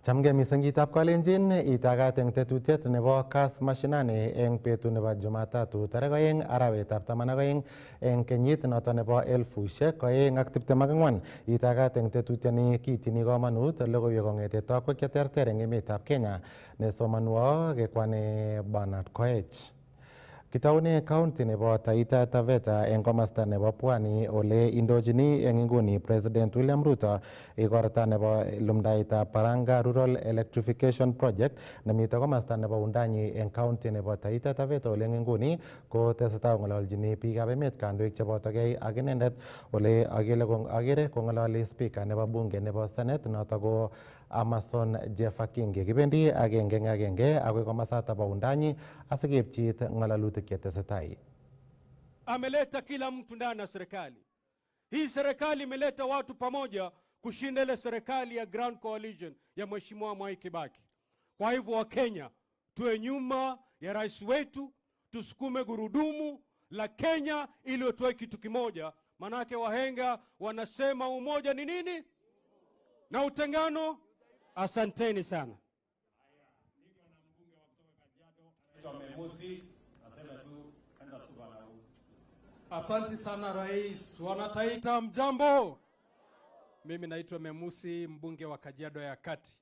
Chamge mising chitab Kalenjin itagat eng tetutiet nebo Kas Mashinani eng betut nebo Jumatatu tarehe 2 arawetab 12 eng kenyit noto nebo 2024. Itagat eng tetutiani kitini komonut logoiwek kong'ete tokwek cheterter eng emetab Kenya nesomanwo kekwani Bernard Koech. Kitaune county nebo Taita Taveta eng komasta nebo Pwani ole indochini eng inguni President William Ruto igorta nebo lumdaetab Paranga Rural Electrification Project nemite komasta nebo Undanyi eng county nebo Taita Taveta ole eng inguni ko tesetai kong'ololjini biikab emet kandoik chebotogei ak inendet ole agere kong'ololi speaker nebo bunge nebo Senate noto ko Amason Jeffer Kingi. Kibendi agenge eng agenge agoi komasata bo Undanyi asikepchit ng'alalutik chetesetai. Ameleta kila mtu ndani ya serikali. Hii serikali imeleta watu pamoja kushinda ile serikali ya Grand Coalition ya Mheshimiwa Mwai Kibaki. Kwa hivyo Wakenya tuwe nyuma ya rais wetu, tusukume gurudumu la Kenya ili utoe kitu kimoja. Manake wahenga wanasema umoja ni nini? Na utengano. Asanteni sana. Asante sana rais. Wanataita mjambo. Mimi naitwa Memusi, mbunge wa Kajiado ya Kati.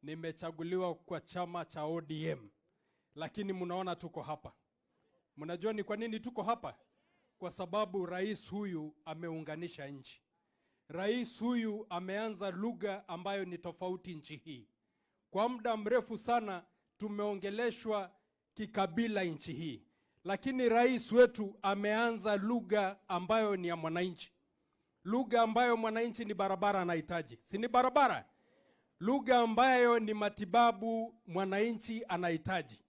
Nimechaguliwa kwa chama cha ODM. Lakini mnaona tuko hapa. Mnajua ni kwa nini tuko hapa? Kwa sababu rais huyu ameunganisha nchi. Rais huyu ameanza lugha ambayo ni tofauti nchi hii. Kwa muda mrefu sana tumeongeleshwa kikabila nchi hii. Lakini rais wetu ameanza lugha ambayo ni ya mwananchi. Lugha ambayo mwananchi ni barabara anahitaji. Si ni barabara? Lugha ambayo ni matibabu mwananchi anahitaji.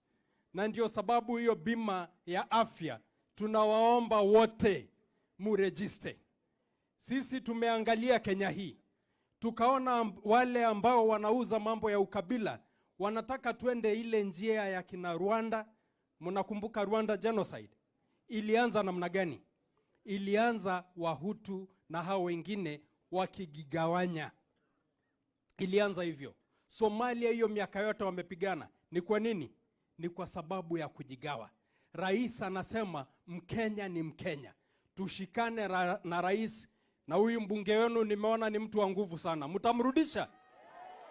Na ndio sababu hiyo bima ya afya tunawaomba wote murejiste. Sisi tumeangalia Kenya hii. Tukaona wale ambao wanauza mambo ya ukabila wanataka tuende ile njia ya kina Rwanda. Mnakumbuka Rwanda genocide? Ilianza namna gani? Ilianza Wahutu na hao wengine wakigigawanya. Ilianza hivyo. Somalia hiyo miaka yote wamepigana. Ni kwa nini? Ni kwa sababu ya kujigawa. Rais anasema Mkenya ni Mkenya. Tushikane na rais, na huyu mbunge wenu nimeona ni mtu wa nguvu sana. Mtamrudisha?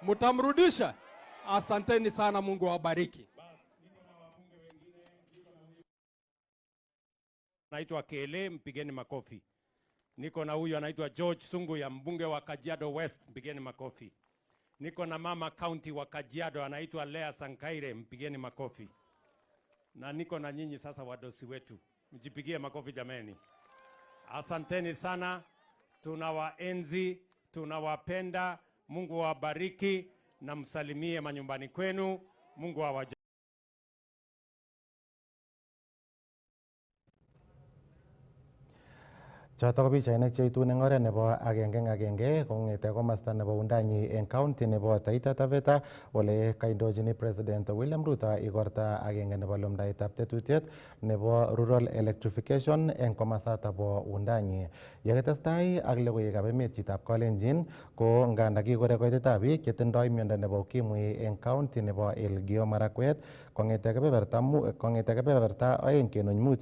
Mtamrudisha? Asanteni sana, Mungu awabariki. Naitwa Kele, mpigeni makofi. Niko na huyu anaitwa George Sungu ya mbunge wa Kajiado West, mpigeni makofi. Niko na mama county wa Kajiado anaitwa Lea Sankaire, mpigeni makofi. Na niko na nyinyi sasa wadosi wetu. Mjipigie makofi jameni. Asanteni sana. Tunawaenzi, tunawapenda. Mungu awabariki na msalimie manyumbani kwenu. Mungu awajalie. Choto ko pichainik cheitun eng oret nebo agenge eng agenge kong'ete komasta nebo Undanyi eng county nebo Taita Taveta ole kaindochini President William Ruto igorta agenge nebo lumdaetab tetutiet nebo Rural Electrification eng komasata bo Undanyi. Yekitestai ak logoiwekab emet chitab Kalenjin ko nganda kikore koitetab biik chetindoi miondo nebo ukimwi eng county nebo Elgeyo Marakwet kong'ete kebeberta 2.5 eng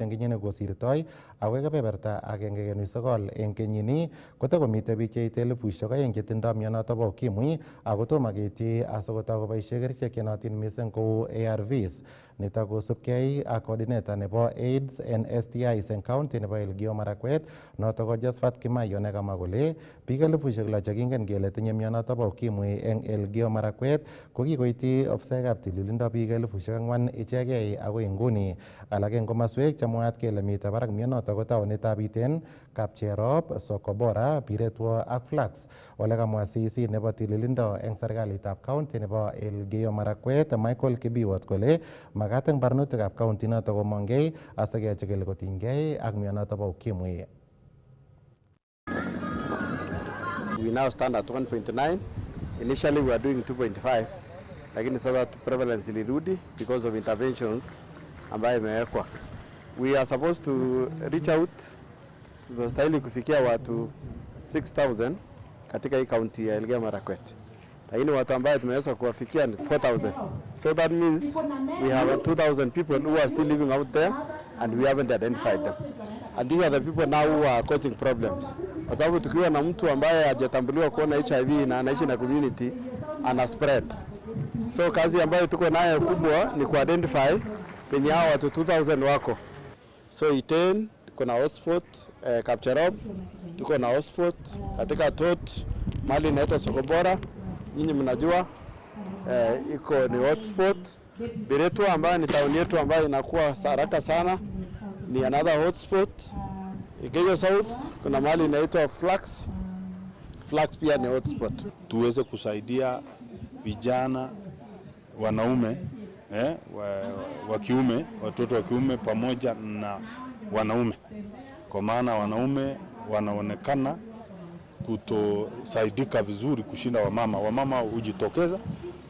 kenyit nekosirtoi akoi kebeberta 1.9 eng kenyini kotakomite biik cheite 2,000 chetindoi mionoto bo ukimwi ako tomo keityi asikotoi koboisie kerichek chenotin mising kou ARVs. Nitok kosubkei ak coordinator nebo AIDS and STIs eng county nebo Elgeyo Marakwet noto ko Josephat Kimayo nekamwa kole biik 6,000 chekingen kele tinye mionoto bo ukimwi eng Elgeyo Marakwet ko kikoityi ofisaekab tililindo biik 4,000 ichegei akoi inguni. Alak eng komaswek chemwaat kele mitei barak mionoto ko taonitab Iten, Kapcherop, Sokobora, Piretwo ak Flax. Ole kamwa CEC nebo tililindo eng serikalitab county nebo Elgeyo Marakwet Michael Kibiwot kole magat eng barnotikab county noto komongei asikechikil kotinygei ak mionoto bo ukimwi. We now stand at 1.9. Initially we were doing 2.5, lakini sasa prevalence ilirudi because of interventions ambayo imewekwa. We are supposed to reach out, tunastahili kufikia watu 6,000 katika hii county ya Elgeyo Marakwet. lakini watu ambao tumeweza kuwafikia ni 4,000. So that means we have 2,000 people who are still living out there and we haven't identified them. And these are the people now who are causing problems. Kwa sababu tukiwa na mtu ambaye hajatambuliwa kuona HIV na anaishi na community, ana spread. So kazi ambayo tuko nayo kubwa ni ku-identify penye hao watu 2,000 wako. So Iten, tuko na hotspot, Kapcherop, tuko na hotspot, katika Tot, mali inaitwa Sokobora, nyinyi mnajua, iko ni hotspot. Biretua ambayo ni town yetu ambayo inakuwa haraka sana, ni another hotspot. Ikejo South, kuna mali inaitwa Flax, Flax pia ni hotspot. Tuweze kusaidia vijana wanaume wa kiume, watoto wa kiume pamoja na wanaume, kwa maana wanaume wanaonekana kutosaidika vizuri kushinda wamama. Wamama hujitokeza,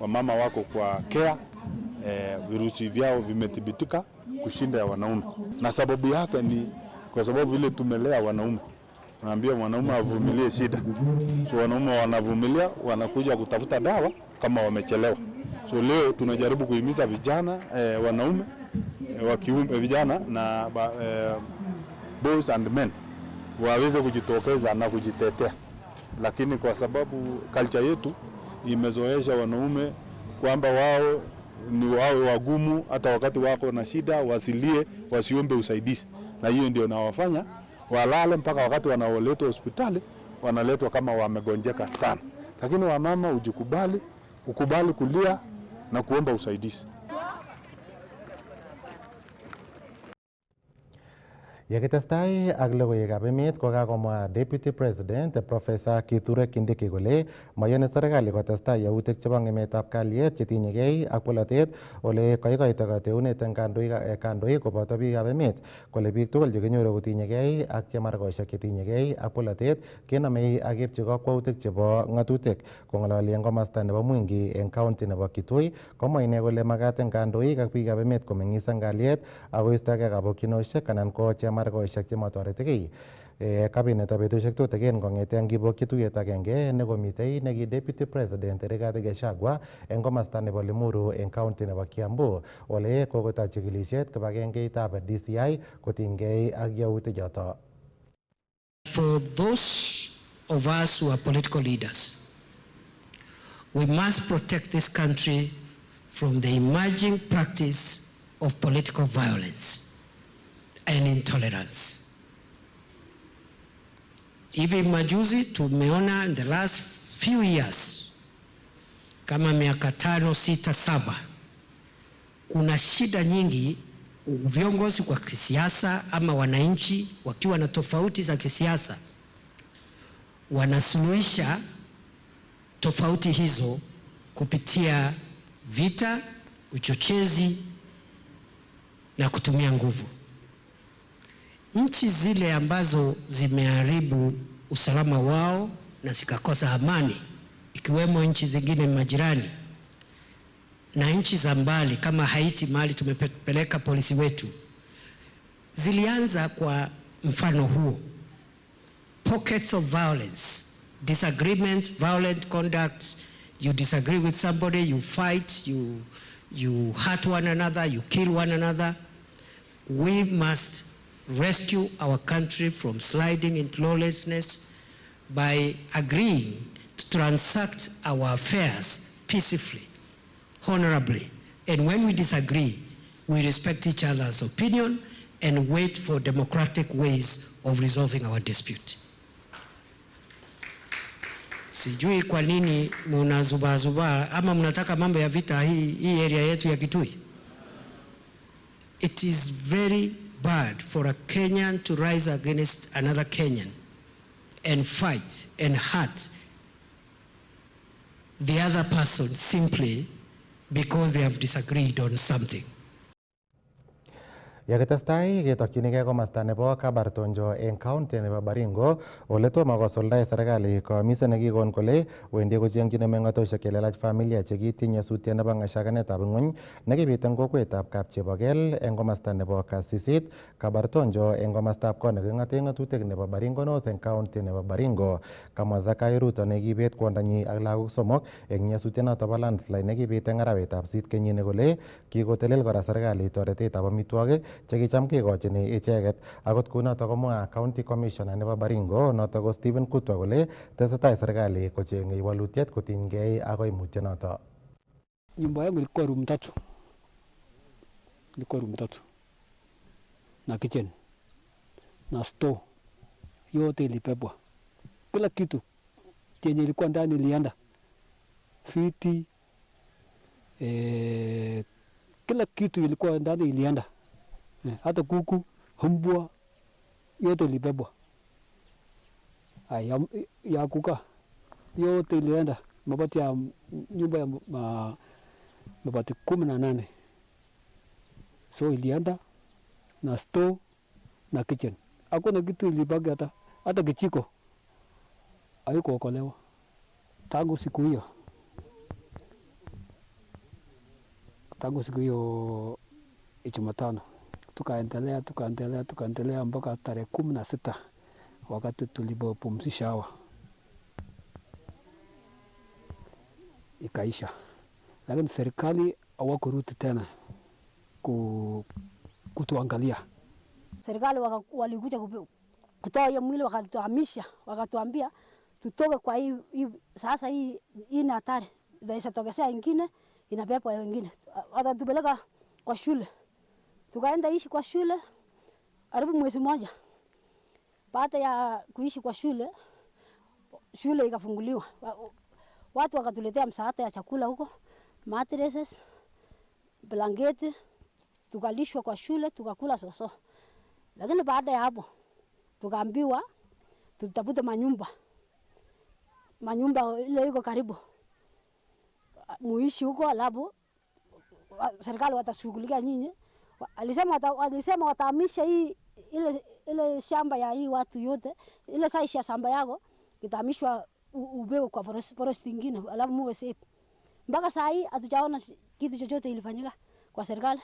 wamama wako kwa care, virusi vyao vimethibitika kushinda ya wanaume, na sababu yake ni kwa sababu vile tumelea wanaume. Naambia wanaume wavumilie shida, so wanaume wanavumilia, wanakuja kutafuta dawa kama wamechelewa. So leo tunajaribu kuhimiza vijana wanaume wa kiume, vijana na boys and men waweze kujitokeza na kujitetea, lakini kwa sababu culture yetu imezoesha wanaume kwamba wao ni wao wagumu, hata wakati wako na shida wasilie, wasiombe usaidizi, na hiyo ndio inawafanya walale mpaka wakati wanaoletwa hospitali wanaletwa kama wamegonjeka sana. Lakini wamama ujikubali, ukubali kulia na kuomba usaidizi. Yakitestai ak logoiwekab emet kokakomwa Deputy President Professor Kithure Kindiki kole mayani serikali kotestai yautik chebo ng'emetab kalyet chetinyegei ak polatet ole kaikoito kateunet eng kandoik koboto biikab emet, kole biik tugul chekinyoru kotinyegei ak chemarkoshek chetinyegei ak polatet kenomei ak keipchi kakwautik chebo ng'atutik. Kong'ololi eng komasta nebo Mwingi eng county nebo Kitui, komwa ine kole makat eng kandoik ak biikab emet komeng'is eng kalyet akoistogei kabokyinoshek anan ko markoishek chematoretigei. Kabinet ab betusiek tutikin kong'ete ngibokyi tuyet agenge nekomitei neki Deputy President Rigathi Gachagua eng komasta nebo Limuru eng county nebo Kiambu, ole kokotoi chikilisiet kibagengeitab DCI kotinygei ak yautik choto. For those of us who are political leaders, we must protect this country from the emerging practice of political violence and intolerance. Hivi majuzi tumeona in the last few years, kama miaka 5, 6, 7, kuna shida nyingi. Viongozi kwa kisiasa ama wananchi wakiwa na tofauti za kisiasa wanasuluhisha tofauti hizo kupitia vita, uchochezi na kutumia nguvu. Nchi zile ambazo zimeharibu usalama wao na zikakosa amani, ikiwemo nchi zingine majirani na nchi za mbali kama Haiti, mahali tumepeleka polisi wetu, zilianza kwa mfano huo. Pockets of violence, disagreements, violent conduct, you disagree with somebody, you fight, you hurt one another, you kill one another. We must rescue our country from sliding into lawlessness by agreeing to transact our affairs peacefully, honorably. And when we disagree, we respect each other's opinion and wait for democratic ways of resolving our dispute. Sijui kwa nini mnazubazuba ama mnataka mambo ya vita hii area yetu ya Kitui. It is very bad for a Kenyan to rise against another Kenyan and fight and hurt the other person simply because they have disagreed on something. Yakitestai ketokchinigei komasta nebo Kabartonjo eng county nebo Baringo ole tomo kosuldae serikali koyomiset nekikon kole wendi kocheng'chin meng'otoshek chelelach familia chekiityi nyasutiet nebo ng'ashakanetab ng'uny nekibit eng kokwetab Kapchebokel eng komasta nebo Kasisit, Kabartonjo eng komastab kot neking'ate ng'atutik nebo Baringo North eng county nebo Baringo. Kamwa Zakai Ruto nekibet kwondonyi ak lagok somok eng nyasutienoto bo landslide nekibit eng arawetab sisit kenyini kole kikotelel kora serikali toretetab amitwogik chekicham kekochini icheket. Akot kunoto komwa county commissioner nebo Baringo noto ko Stephen Kutwa kole tesetai serikali kocheng'e walutiet kotinygei ak koimutienoto. Nyumba yangu ilikuwa room tatu na kitchen na store, yote ilibebwa, kila kitu chenye ilikuwa ndani ilienda, viti, kila kitu ilikuwa ndani ilienda, hata kuku, mbwa, yote ilibebwa. Ya kukaa yote ilienda, mabati ya nyumba ya mabati 18, so ilienda na store na kitchen. Hakuna kitu ilibaki, hata kichiko haikuokolewa. Tangu siku hiyo Jumatano tukaendelea mpaka tarehe 16 wakati tulipopumzisha hawa ikaisha, lakini serikali hawakurudi tena kutuangalia. Serikali walikuja kutoa hiyo mwili, wakatuhamisha, wakatuambia tutoke kwa hii sasa, hii ni hatari, inaweza tokea ingine inabeba wengine. Watatupeleka kwa shule, tukaenda ishi kwa shule karibu mwezi mmoja. Baada ya kuishi kwa shule ikafunguliwa, watu wakatuletea msaada ya chakula huko, mattresses, blanketi, tukalishwa kwa shule, tukakula soso. Lakini baada ya hapo tukaambiwa tutafute manyumba ile iko karibu muishi huko, alafu serikali watashughulikia nyinyi. Alisema watahamisha ile shamba ya hii watu yote, ile size ya shamba yako itahamishwa ubewe kwa forest nyingine, alafu muwe safe. Mpaka saa hii hatujaona kitu chochote ilifanyika kwa serikali.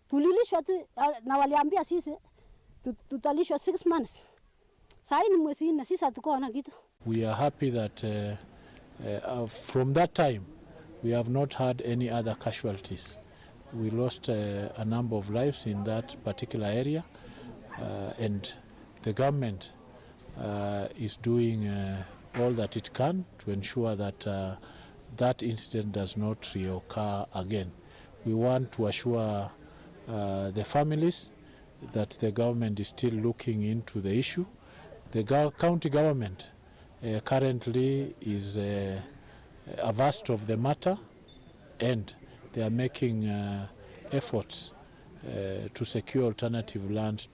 Tulilishwa tu na waliambia sisi tutalishwa 6 months. Saa hii ni mwezi 4, sisi hatukuona kitu. We are happy that from that time we have not had any other casualties. We lost a number of lives in that particular area, and the government is doing all that it can to ensure that that incident does not reoccur again. We want to assure the families that the government is still looking into the issue. The county government currently is averse of the matter, and they are making efforts to secure alternative land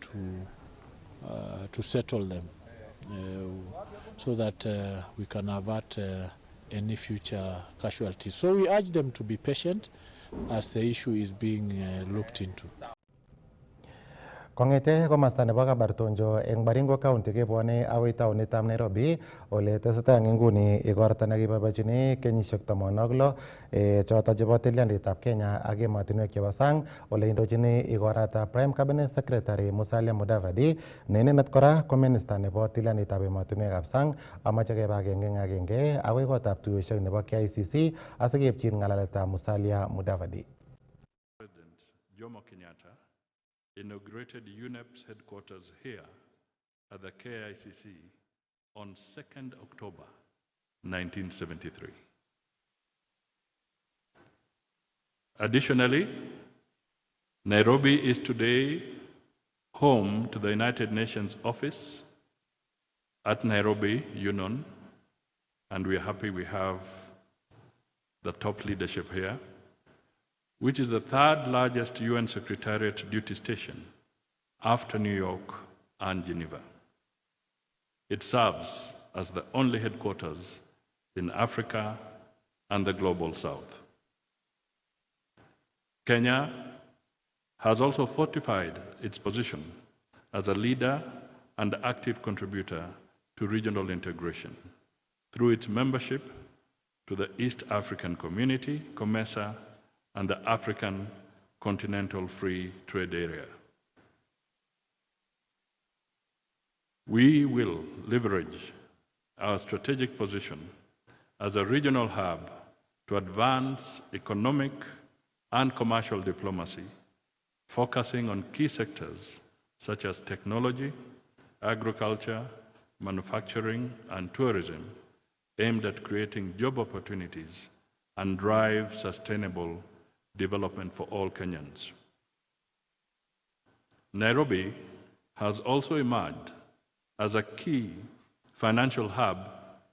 to settle them, so that we can avert any future casualties. So we urge them to be patient as the issue is being looked into. Kong'ete komasta nebo Kabartonjo eng Baringo County kebwone agoi taonitab Nairobi ole tesetai eng nguni igorta nekiboibochini kenyisiek 16 choto chebo tilyanditab Kenya ak emotinwek chebo sang ole indochini igoratab Prime Cabinet Secretary Musalia Mudavadi ne inendet kora ko minister nebo tilyanditab emotinwekab sang amache keba agenge agoi kotab tuiyosiek nebo KICC asikepchin ng'alaletab Musalia Mudavadi. President Jomo Kenyatta inaugurated UNEP's headquarters here at the KICC on 2nd October 1973. Additionally, Nairobi is today home to the United Nations office at Nairobi, Union, and we are happy we have the top leadership here, which is the 3rd largest UN Secretariat duty station after New York and Geneva. It serves as the only headquarters in Africa and the Global South. Kenya has also fortified its position as a leader and active contributor to regional integration through its membership to the East African Community, COMESA, and the African Continental Free Trade Area. We will leverage our strategic position as a regional hub to advance economic and commercial diplomacy, focusing on key sectors such as technology, agriculture, manufacturing, and tourism, aimed at creating job opportunities and drive sustainable development for all Kenyans. Nairobi has also emerged as a key financial hub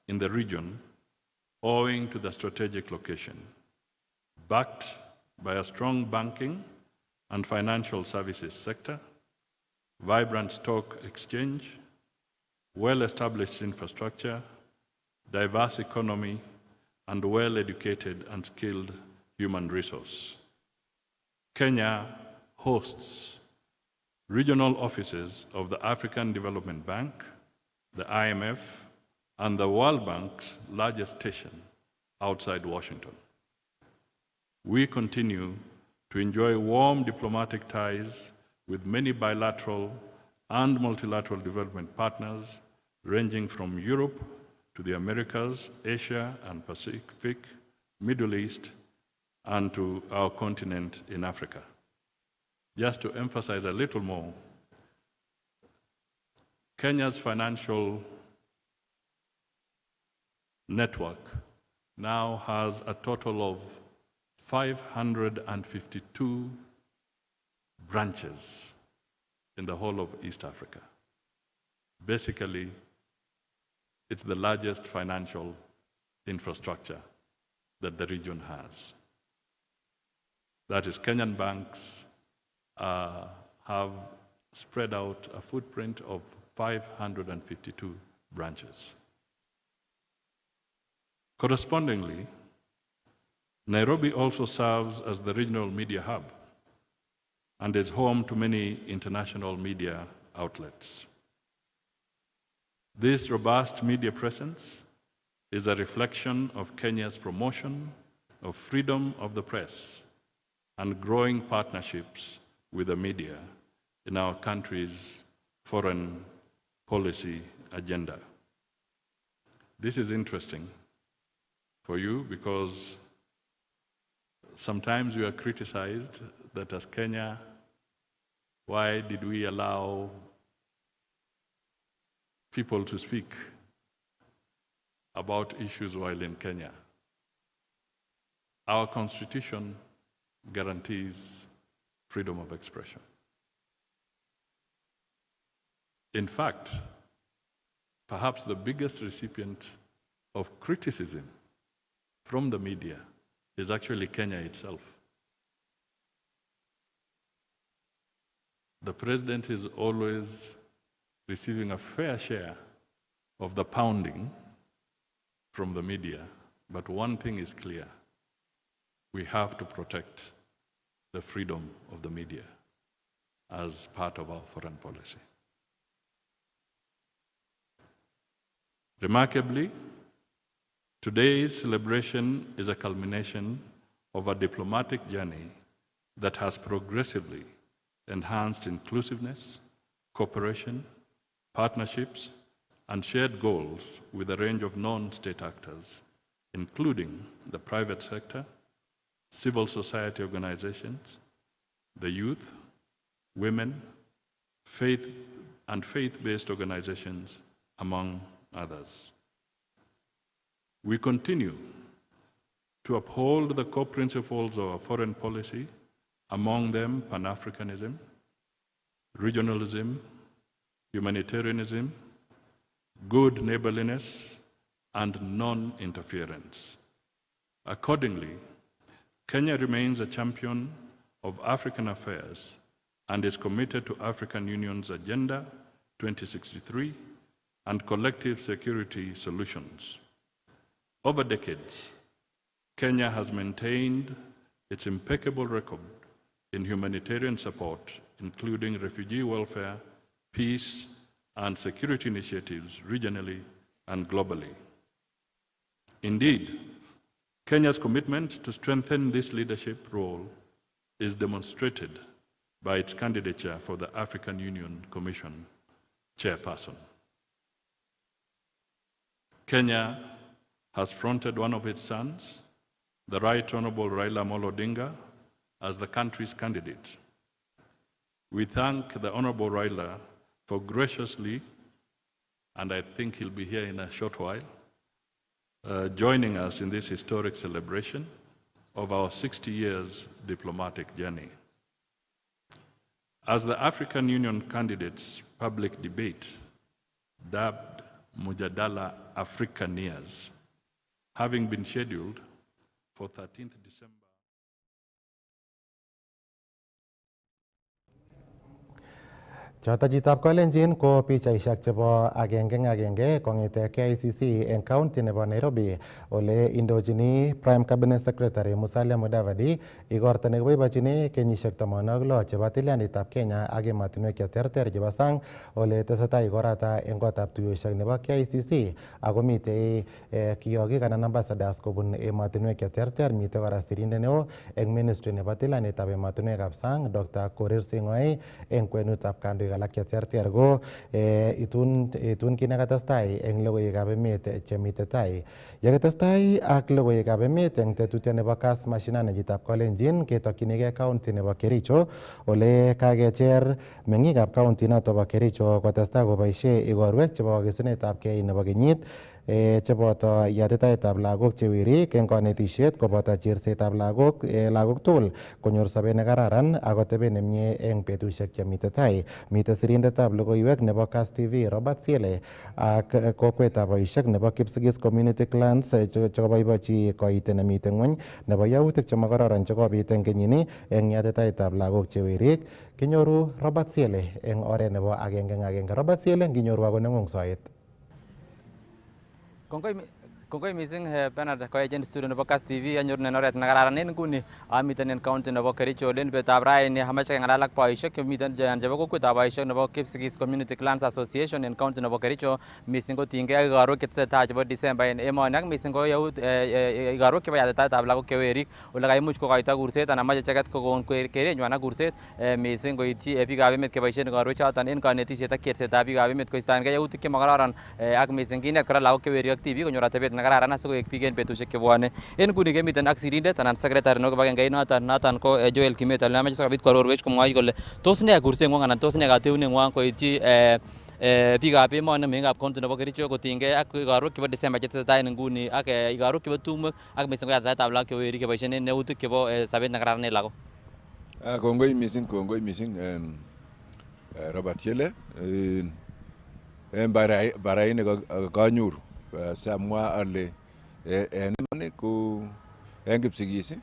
in the region owing to the strategic location, backed by a strong banking and financial services sector, vibrant stock exchange, well-established infrastructure, diverse economy, and well-educated and skilled human resource. Kenya hosts regional offices of the African Development Bank, the IMF, and the World Bank's largest station outside Washington. We continue to enjoy warm diplomatic ties with many bilateral and multilateral development partners, ranging from Europe to the Americas, Asia and Pacific, Middle East, and to our continent in Africa. Just to emphasize a little more, Kenya's financial network now has a total of 552 branches in the whole of East Africa. Basically, it's the largest financial infrastructure that the region has. That is, Kenyan banks have spread out a footprint of 552 branches. Correspondingly, Nairobi also serves as the regional media hub and is home to many international media outlets. This robust media presence is a reflection of Kenya's promotion of freedom of the press and growing partnerships with the media in our country's foreign policy agenda. This is interesting for you because sometimes we are criticized that as Kenya, why did we allow people to speak about issues while in Kenya? Our constitution guarantees freedom of expression. In fact, perhaps the biggest recipient of criticism from the media is actually Kenya itself. The president is always receiving a fair share of the pounding from the media, but one thing is clear: we have to protect the freedom of the media as part of our foreign policy. Remarkably, today's celebration is a culmination of a diplomatic journey that has progressively enhanced inclusiveness, cooperation, partnerships, and shared goals with a range of non-state actors, including the private sector, civil society organizations, the youth, women, faith-based organizations, among others. We continue to uphold the core principles of our foreign policy, among them Pan-Africanism, regionalism, humanitarianism, good neighborliness, and non-interference. Accordingly, Kenya remains a champion of African affairs and is committed to African Union's Agenda 2063 and collective security solutions. Over decades, Kenya has maintained its impeccable record in humanitarian support, including refugee welfare, peace, and security initiatives regionally and globally. Indeed, Kenya's commitment to strengthen this leadership role is demonstrated by its candidature for the African Union Commission chairperson. Kenya has fronted one of its sons, the Right Honorable Raila Amolo Odinga, as the country's candidate. We thank the Honorable Raila for graciously, and I think he'll be here in a short while, joining us in this historic celebration of our 60 years diplomatic journey. As the African Union candidates' public debate, dubbed Mujadala Africaneers, having been scheduled for 13th December. Chotajitab Kalenjin ko pichaishek chebo agenge kong'ete KICC eng county nebo Nairobi ole indochini Prime Cabinet Secretary Musalia Mudavadi igorta nekiboibochini kenyisiek 16 chebo tilyandit Kenya ak emotinwek cheterter chebo sang ole tesetai igorata eng kotab tuiyosiek nebo KICC ako mitei kiyogik anan ambassadors kobun emotinwek cheterter mitei kora sirindet neo eng ministry nebo tilyanditab emotinwekab sang Dr. Korir Sing'oei eng kwenutab kandoik alak cheterter ko itun kit nekatestai eng logoiwekab emet chemitei tai. Yekatestai ak logoiwekab emet eng tetutiet nebo CAS mashinani jitab Kalenjin ketokyinigei county nebo Kericho ole kakecher meng'ikab county noto bo Kericho kotestai koboisie igorwek chebo kakesunetab kei nebo kenyit cheboto yatitaetab lagok chewerik eng konetisiet koboto chersetab lagok tugul konyor sobet nekararan ak kotebet nemie eng betusiek chemitei tai. Mitei sirindetab logoiwek nebo CAS TV Robert Siele ak kokwetab boisiek nebo Kipsigis Community Clans chekoboibochi koitet nemitei ng'ony nebo yautik chemakororon chekobit eng kenyini eng yatitaetab lagok chewerik. Kinyoru Robert Siele eng oret nebo agenge. Robert Siele, nginyoru ako neng'ung soet. Kongoi missing Bernard Koechen studio nebo CAS TV anyoru en oret nekararan en nguni amiten en county nebo Kericho en betab raini amache kengalal ak boisiek chemiten chebo kokwetab boisiek nebo Kipsigis Community Clans Association en county nebo Kericho missing kotinygei ak igorwek chetesetai chebo December en emoni ak missing ko yaut igorwek chebo yatitaetab lagok chewerik ole kaimuch kokoito kurset anan mache icheket kokon kerenywan ak kurset missing koityi biikab emet keboisien igorwek choton en konetisiet ak kersetab biikab emet koistoengei yautik chemakororon ak missing kinet kora lagok chewerik ak tibik konyor atebet nekararan asikoek biik en betusiek chebwone. En nguni kemiten ak sirindet anan secretary nebo kibagengeit noton ko Joel Kimeto ole amache sikobit koarorwech komwoi kole tos nee kurseng'wong anan tos nee kateuneng'wong koityi biikab emoni meng'ikab county nebo Kericho kotinygei ak igorwek chebo December chetesetai en nguni ak igorwek chebo tumwek ak missing ko yatitaetab lagok chewerik keboisien en yautik chebo sobet nekararan en lagok. Kongoi missing Robert Siele en baraini kanyoru samwa ale en iman ko en Kipsigis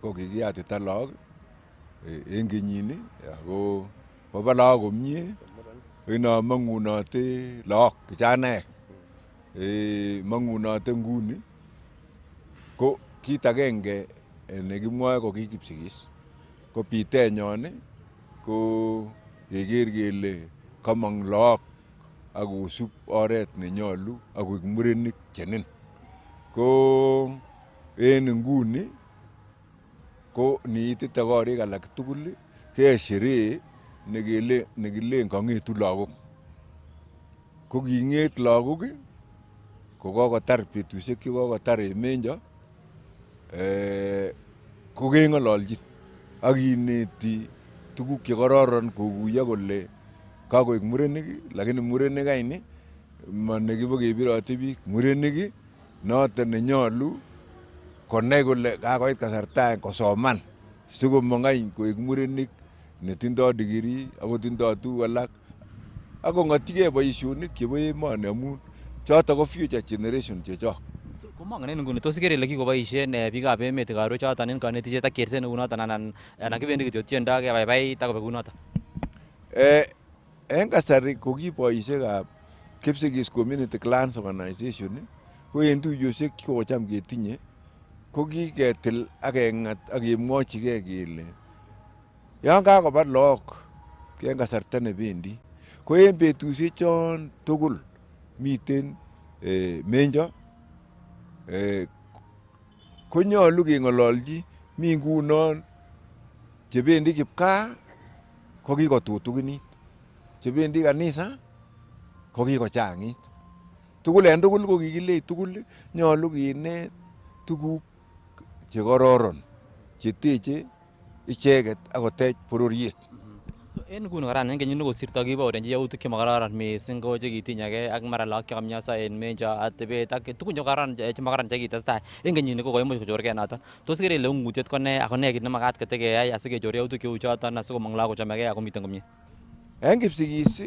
ko kikiyatita lagok en kenyini ako koba lagok komie mang'unote lagok kijanaek mang'unote nguni ko kit agenge nekimwoe ko ki Kipsigis ko bitenyon ko keker kele kamong lagok ak kosub oret nenyolu ak koik murenik chenin. Ko en nguni ko niitite korik alak tugul keyoe sherehe nekilen kang'etu lagok. Ko king'et lagok ko kokotar betusiek chekokotar emenyo ko keng'ololchin ak kineti tuguk chekororon kokuyo kole kakoik murenik lakini murenik aini manekibokebiroti biik murenik noton nenyolu konai kole kakoit kasarta kosoman sikomong any koik murenik netindoi degree akotindoi tuguk alak akong'otyigei boisionik chebo emoni amun choto ko future generation chechok. Komongen en nguni tos ikere ile kikoboisien biikab emet igorwek choton en konetisiet ak kerset neu noton anan kibendi kityo tiendo kebaibait akobek kou noton. En kasari ko ki boisiekab Kipsigis Community Clans Organization ko en tuiyosiek chekocham ketinye ko kiketil ak keng'at ak kemwochigei kele Yon kakoba look en kasarta nebendi ko en betusiek chon tugul miten menjo konyolu keng'ololji. Mi ngunon chebendi kipkaa ko kikotutukinit, chebendi kanisa ko kikochang'it. Tugul en tugul ko kikilei tugul nyolu kinet tuguk chekororon cheteche icheket akotech bororiet. So en nguni kora en kenyit nekosirto kibaorenchi yautik chemakararan mising ko chekitinyagei ak mara lagok chekamionso en menjo atebet ak tugun chemakararan chekitestai en kenyini ko koimuch kochorgei noton. Tos ikere ile ung'utiet ko ne ako ne kit nemakat kotekeyai asikechor yautik cheu choton asikomong lagok kochomegei ako miten komie? En Kipsigis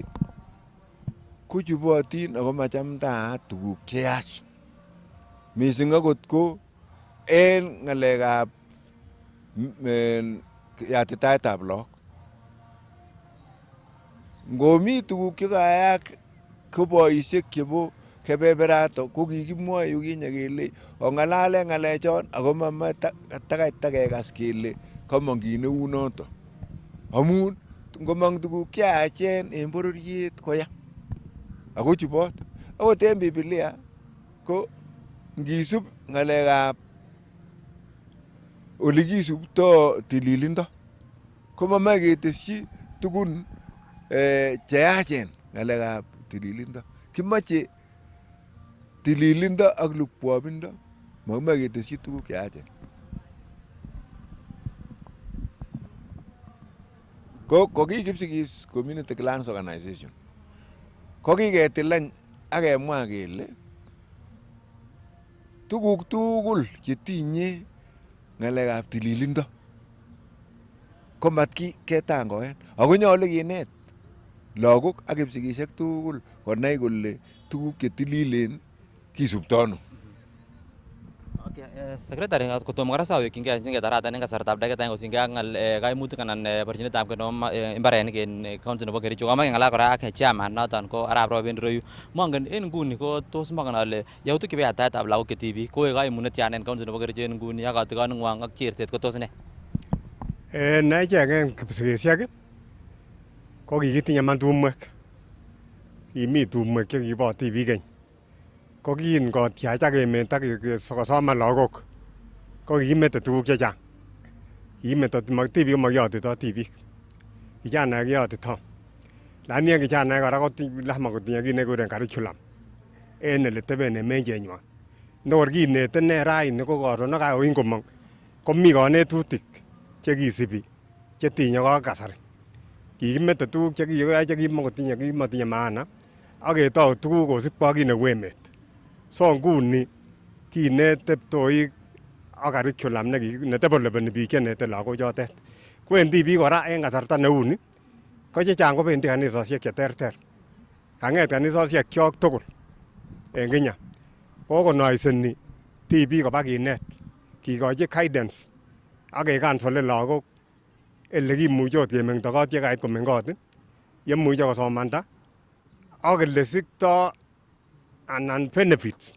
ko chubotin ako machamdaat tuguk cheyach mising akot ko en ng'alekab yatitaetab lagok. Ngomi tuguk chekayak ko boisiek chebo kebeberato ko kikimwoe yukinye kele ong'alalen ng'alechon ako mamae takekas kele komong kit neu noton amun ngomong tuguk cheyachen en bororiet koya ako chubot. Akot en Biblia ko ngisub ng'alekab olikisubto tililindo ko mamae ketesyi tugun cheyachen ng'alekab tililindo. Kimoche tililindo ak lukwobindo, makimoe ketesyi tuguk cheyachen. Ko ki Kipsigis Community Clans Organization ko kiketil ak kemwa kele tuguk tugul chetinye ng'alekab tililindo ko mat ketangoen ako nyolu kinet lagok ak Kipsigisiek tugul konai kole tuguk chetililen kisubto ano. Secretary, kotomo kora sawekyingei singetaratan en kasartab dakika kosingei ak kaimutik anan borchinetab mbarenik en county nebo Kericho. Kamach keng'alal kora ak chairman noton ko Arap Rob en ireyu. Mongen en nguni ko tos mongen ale yautik chebo yataetab lagok che tibik koek kaimunet yan en county nebo Kericho en nguni ak katikoneng'wong ak cherset ko tos ne? En echek en Kipsigisiek ko kikitinye man tumwek. Kimi tumwek chekibo tibik keny. Ko kin kotiach emet ak kosoman lagok ko kikimete tuguk chechang. Kikimete tibik komakiyotito tibik, kijanaek kiyotito. Lakini en kijanaek kora ko lazima kotinye kit nekikuren curriculum en eleteben emenyenywan. Ndokor kinete ne raini ko karon kakowiny komong komi kanetutik chekisibi chetinye ak kasari. Kikimete tuguk chekikoyai chekimotinye maana ak ketou tuguk kosibkei ak kit neu emet. So nguni kinet teptoik ak curriculum nedevelopeni biik chenete lagok chotet. Kwendi biik kora en kasarta neuni ko chechang kobendi kanisosiek cheterter. Kang'et kanisosiek kyok tugul en Kenya kokonoiseni tibik koba kinet, kikochi guidance ak kekansole lagok elekimuche ot kemengto kot yekait komeny kot yemuche kosomanda ak elesikto anan benefits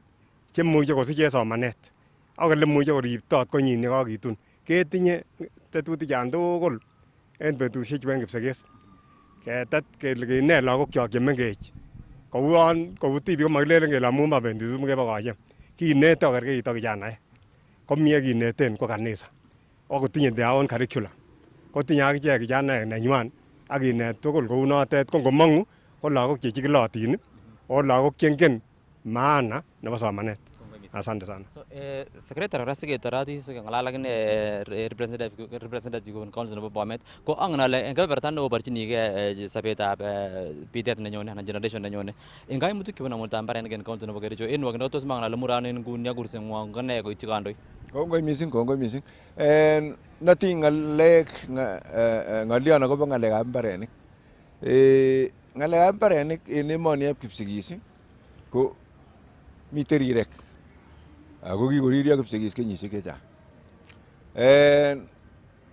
chemuche kosich en somanet ak elemuche koripto konyin yekakitun. Ketinye tetutichan tugul en betusiechu en Kipsigis ketet kele kinet lagokyok chemengech kou tibik komakilelen kele amun mabendi sukul kebokoche. Kinete kokerkeit ak kijanaek komie kineten ko kanisa akotinye their own curriculum kotinye akichek kijanaek nenywan ak kinet tugul kou notet ko ngomong'u ko lagok chechikilotin o lagok chengen maana nebo somanet. Asante sana. So, Secretary kora siketoroti sikeng'alal ak ine representative kobun county nebo Bomet ko angen ale en kebeberta neo borchinigei sobetab bitet nenyone anan generation nenyone. En kaimutik chebo namunetab mbarenik en county nebo Kericho en wakindo tos mongen ale murano en nguni ak kurseng'wong ko ne koityi kandoik? Kongoi mising. Notinye ng'olyon akobo ng'alekab mbarenik. Ng'alekab mbarenik en emoni eb Kipsigis ko miten rirek ako kikoriryo Kipsigis kenyisiek chechang.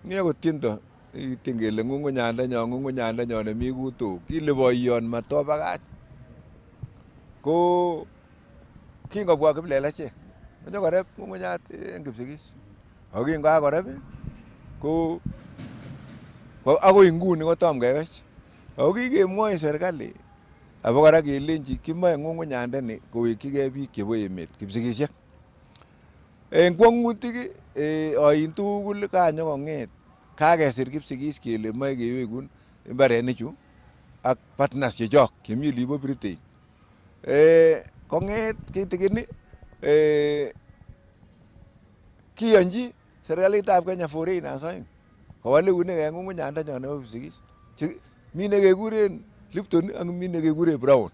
Mi akot tiendo iten kele ng'ung'unyandenyon nemi kutok kile boiyon matobakach. Ko kingobwa kiplelachek konyokoreb ng'ung'unyat en Kipsigis ako kingokakoreb ko Akoi nguni kotom kewech. Ako kikemwoe serikali abokora kelenji kimoe ng'ung'unyandani kowekchigei biik chebo emet kipsigisiek. En kwong'utik oin tugul kanyokong'et kakesir kipsigis kele moe kewekun mbarenichu ak partners chechok chemi olibo Britain. Kong'et kitigin kiyonji serikalitab Kenya foreigners oeng kowal eunek en ng'ung'unyandanyon nebo kipsigis. Mi nekekuren Lipton ak mi nekekuren Brown.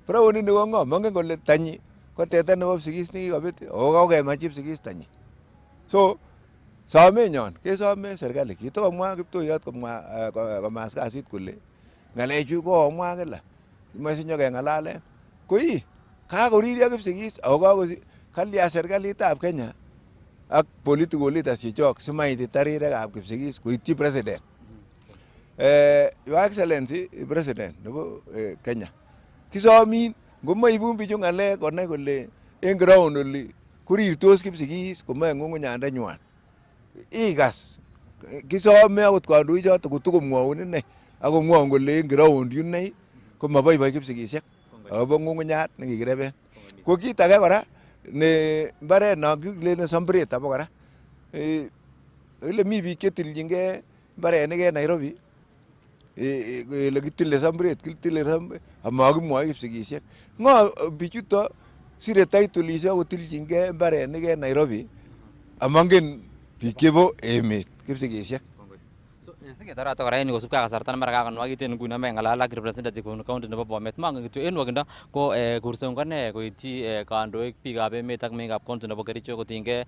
Brown ini ko ng'o? Mongen kole tanyi ko teta nebo kipsigis nekikobet ako kokemach kipsigis tanyi. So somenyon kesome serikali kitokomwa Kiptoiyot komas kasit kole ng'alechu kokomwa kila kimoe sinyokeng'alalen koi kakoririo kipsigis ako kalya serikalitab Kenya ak political leaders chechok simaitita rirekab kipsigis koityi president. Your Excellency President nebo Kenya, kisomin ngomoibun bichu ng'alek konai kole en ground oli korirtos kipsigis komoe ng'ung'unyandanywan. Ikas kisome akot kandoichoto kotokomwoun inei akomwoun kole en ground yunei komaboiboi kipsigisiek akobo ng'ung'unyat nekikireben. Ko kit age kora ne mbaret non kilelen Sambret abokora ile mi biik chetiljingei mbarenik en Nairobi kele kitile Sambret amakimwoi kipsigisiek. Ng'o bichuto sire titleisiek akotiljingei mbarenik en Nairobi amongen biik chebo emet kipsigisiek. Siketoreto kora en yu kosubkei ak kasarta nemara kakonwakit en nguni ame ng'alal ak representative kobun county nebo Bomet. Mongen kityo en nwokindo ko kurseng kone koityi kandoik biikab emet ak meng'ikab county nebo Kericho kotinygei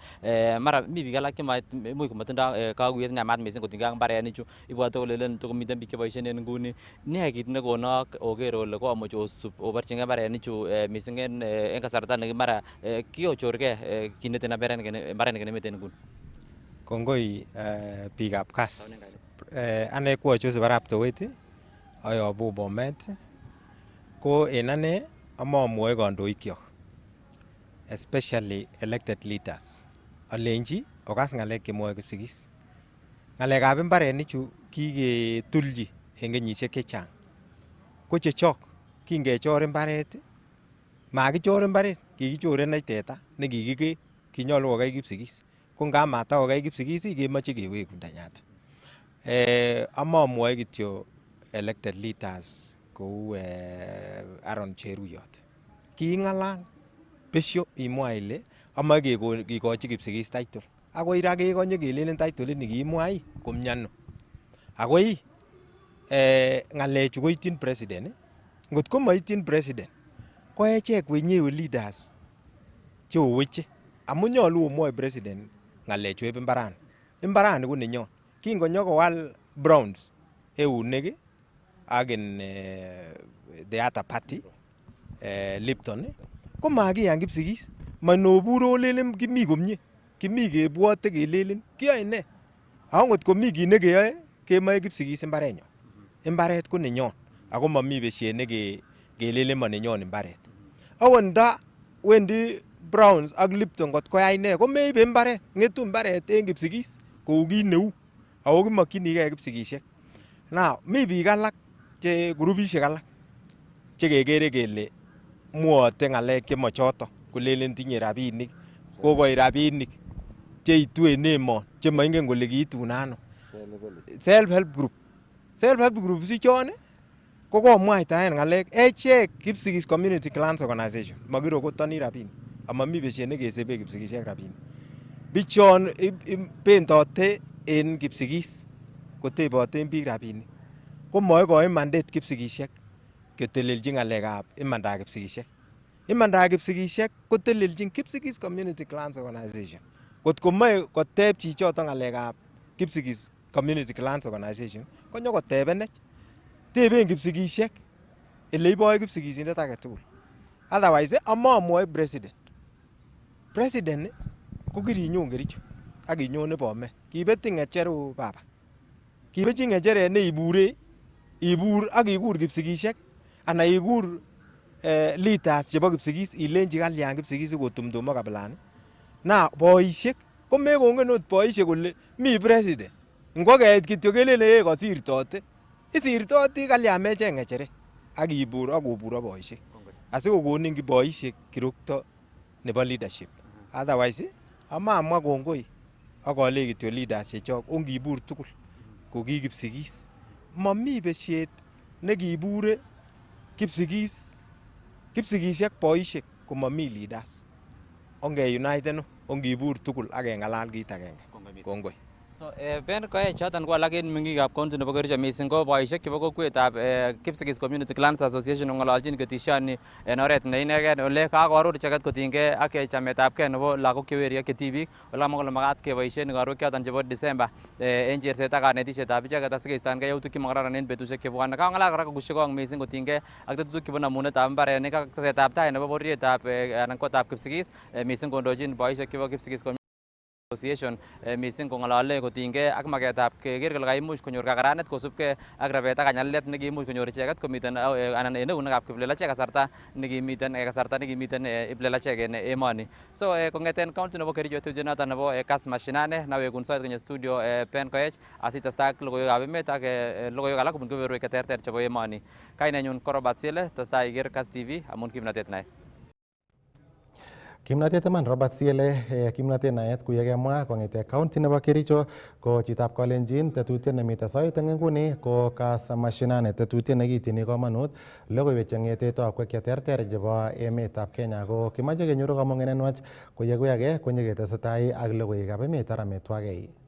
mara mi biik alak imuch komatindoi kakuyet neyamat missing kotinygei ak mbarenichu. Ibwote kolelen tokomiten biik cheboisien en nguni. Ne kit nekonok oker ole komuch osub oborchingei mbarenichu missing en kasarta nekimara kikochorgei kit neten mbarenik en emet en nguni? Kongoi biikab kas. Ane ko Joseph Arap Towet ayobu Bomet. Ko en ane amamwoe kandoikyok especially elected leaders. Alenji okas ng'alek chemwoe kipsigis. Ng'alekab mbarenichu kiketulji en kenyisiek chechang. Ko chechok kingechor mbaret makichor mbaret kikichorenech teta nekikikee kinyolu kokei kipsigis. Ko ngap matakokei kipsigis kemoche kewekun tanyata. Amamwoe kityo elected leaders kou Aaron Cheruyot. King'alal besio imwa ile amae kikochi kipsigis title. Akoi ra kekonye kelelen title ini kiimwai komyano. Akoi ng'alechu koityin president. Ngot ko maityin president ko echek wenyewe leaders cheoweche. Amun nyolu omwoe president ng'alechu eb mbarani. Mbarani ko nenyon. Kingonyo kowal Browns eunek ak the other party Lipton ko makiyan kipsigis. Manobur olelen kimi komie. Kimi kebwote kelelen kiyoe ne? Ako ngot komi kit nekeyoe kemoe kipsigis mbarenyon. Mbaret ko nenyon ako mami besiet nekelelen manenyon mbaret. Awon nda wendi Browns ak Lipton kot koyai ne komeibe mbaret. Ng'etu mbaret en kipsigis kou kit neu. Ako kimokyinigei kipsigisiek. Now, mi biik alak che grupisiek alak chekekere kele mwote ng'alek chemochoto kolelen tinye rabinik, kokoi rabinik cheitu en emon chemoingen kole kiitun ano. Self-help group. Self-help group sichon ko komwaitaen ng'alek echek Kipsigis Community Clans Organization makirokotoni rabinik amami besiet nekesebe kipsigisiek rabinik. Bichon bendote en kipsigis koteboten biik rabinik ko moikoin mandate kipsigisiek keteleljin ng'alekab imandab kipsigisiek. Imandab kipsigisiek koteleljin Kipsigis Community Clans Organization. Kot komoe koteb chichoton ng'alekab Kipsigis Community Clans Organization konyo kotebenech. Teben kipsigisiek ele iboe kipsigisindet age tugul. Otherwise amamwoe president. President ko kirinyon Kericho ak inyone Bomet. Kibetin ng'echeru baba. Kibetyin ng'echeret neibure ibur ak ikur kipsigisiek ana ikur leaders chebo kipsigis ilenji kalyan kipsigis kotumtum kabilani. Na boisiek ko mekongen ot boisiek kole mi president Ngokeit kityo kelele kasirtote. Isirtoti kalya mecheng ng'echeret ak ibur ak kobur boisiek. Asikokonin boisiek kirokto nebo leadership. Otherwise amamwa kongoi ak ale kityo leaders chechok ongibur tugul ko ki Kipsigis. Mami besiet nekibure Kipsigisiek boisiek komami leaders. Onge united ongibur tugul ak keng'alal kit agenge. Kongoi. So Ben koech choton ko alak en meng'ikab county nebo Kericho mising ko boisiek chebo kokwetab Kipsigis Community Clans Association ong'ololchin ketisioni en oret ne inegen ole kakoaror icheket kotinygei ak chametabgei nebo lagok cheweri ak chetibik ole kamwa kole makat keboisien igorwek choton chebo December en cherset ak kanetisietab icheket asikeistoengei yautik chemokororon en betusiek chebwone. Kang'alal kora kokushek kong mising kotinygei ak tetutik chebo namunetab mbarenik ak tesetab tai nebo bororietab anan kotab Kipsigis mising kondochin boisiek chebo Kipsigis Association mising kong'alale kotinygei ak maketab keker kole kaimuch konyor kakaranet kosubkei ak rabet ak kanyalilet nekimuch konyor icheket komiten anan en eunekab kiplelachek kasarta nekimiten iplelachek en emoni. So kong'eten county nebo Kericho tetutiet noton nebo Kas Mashinane nawekun soet konyo studio Ben Koech asitestai ak logoiwekab emet ak logoiwek alak kobun kebeberwek cheterter chebo emoni. Kainenyun ko Robert Siele, testai iker Kas TV amun kimnatet naet. Kimnatet iman Robert Siele, kimnatet naet kuye kemwa kong'ete county nebo Kericho ko chitab Kalenjin, tetutiet nemite soet eng nguni ko Kas Mashinane, tetutiet nekitini komonut logoiwek cheng'ete tokwek cheterter chebo emetab Kenya ko kimache kenyoru kamung'et nenwach koyeku age konyiketesetai ak logoiwekab emet arametwagei.